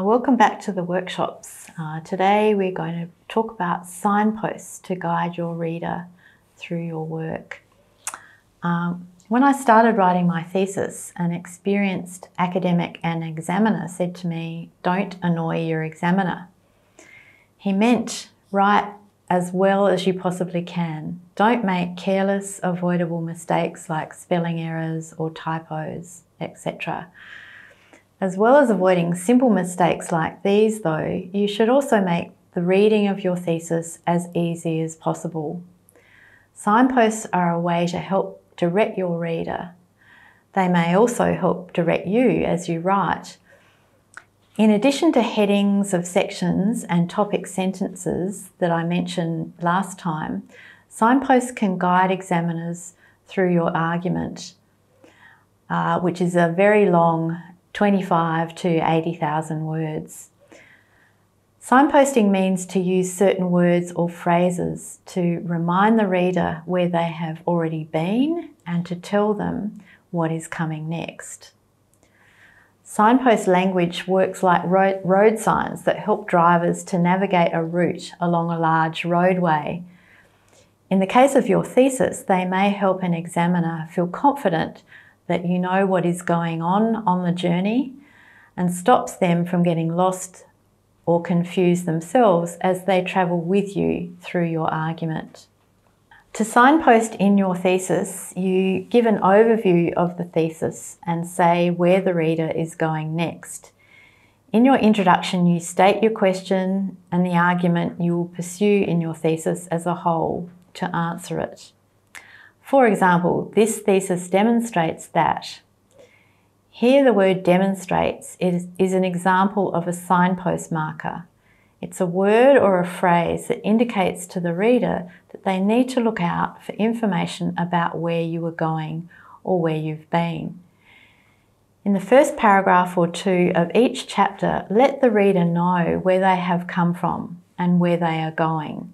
Welcome back to the workshops. Today we're going to talk about signposts to guide your reader through your work. When I started writing my thesis, an experienced academic and examiner said to me, "Don't annoy your examiner." He meant, write as well as you possibly can. Don't make careless, avoidable mistakes like spelling errors or typos, etc. As well as avoiding simple mistakes like these, though, you should also make the reading of your thesis as easy as possible. Signposts are a way to help direct your reader. They may also help direct you as you write. In addition to headings of sections and topic sentences that I mentioned last time, signposts can guide examiners through your argument, which is a very long 25 to 80,000 words. Signposting means to use certain words or phrases to remind the reader where they have already been and to tell them what is coming next. Signpost language works like road signs that help drivers to navigate a route along a large roadway. In the case of your thesis, they may help an examiner feel confident that you know what is going on the journey and stops them from getting lost or confused themselves as they travel with you through your argument. To signpost in your thesis, you give an overview of the thesis and say where the reader is going next. In your introduction, you state your question and the argument you will pursue in your thesis as a whole to answer it. For example, this thesis demonstrates that. Here the word demonstrates is an example of a signpost marker. It's a word or a phrase that indicates to the reader that they need to look out for information about where you are going or where you've been. In the first paragraph or two of each chapter, let the reader know where they have come from and where they are going.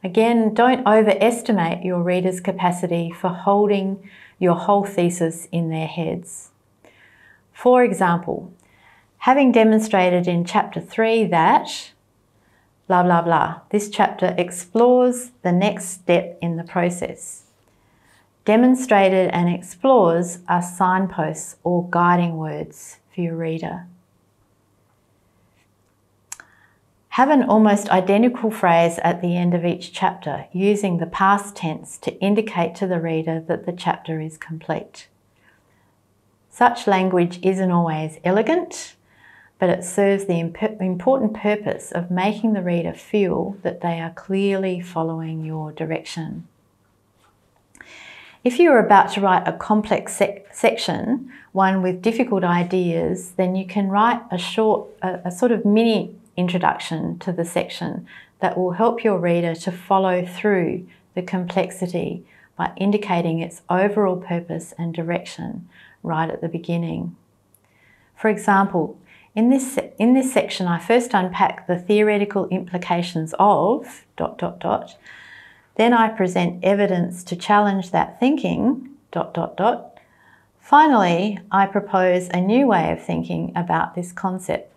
Again, don't overestimate your reader's capacity for holding your whole thesis in their heads. For example, having demonstrated in chapter 3 that blah, blah, blah, this chapter explores the next step in the process. Demonstrated and explores are signposts or guiding words for your reader. Have an almost identical phrase at the end of each chapter, using the past tense to indicate to the reader that the chapter is complete. Such language isn't always elegant, but it serves the important purpose of making the reader feel that they are clearly following your direction. If you are about to write a complex section, one with difficult ideas, then you can write a sort of mini introduction to the section that will help your reader to follow through the complexity by indicating its overall purpose and direction right at the beginning. For example, in this section, I first unpack the theoretical implications of ... Then I present evidence to challenge that thinking ... Finally, I propose a new way of thinking about this concept ...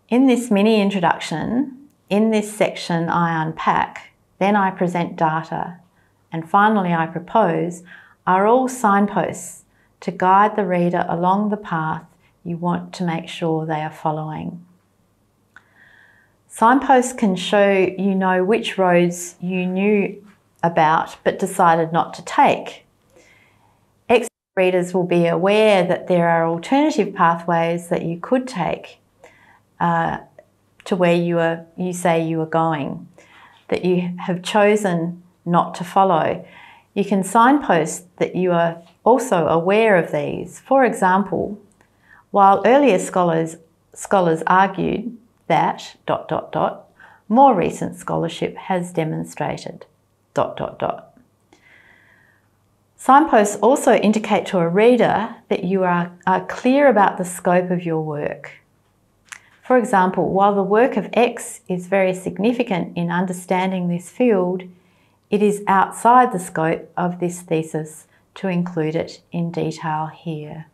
In this mini introduction, in this section I unpack, then I present data, and finally I propose, are all signposts to guide the reader along the path you want to make sure they are following. Signposts can show you know which roads you knew about but decided not to take. Expert readers will be aware that there are alternative pathways that you could take to where you say you are going, that you have chosen not to follow. You can signpost that you are also aware of these. For example, while earlier scholars argued that ... more recent scholarship has demonstrated ... Signposts also indicate to a reader that you are clear about the scope of your work. For example, while the work of X is very significant in understanding this field, it is outside the scope of this thesis to include it in detail here.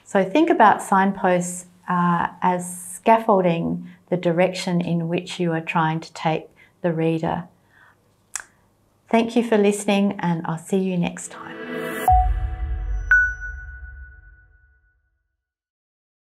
So think about signposts as scaffolding the direction in which you are trying to take the reader. Thank you for listening, and I'll see you next time.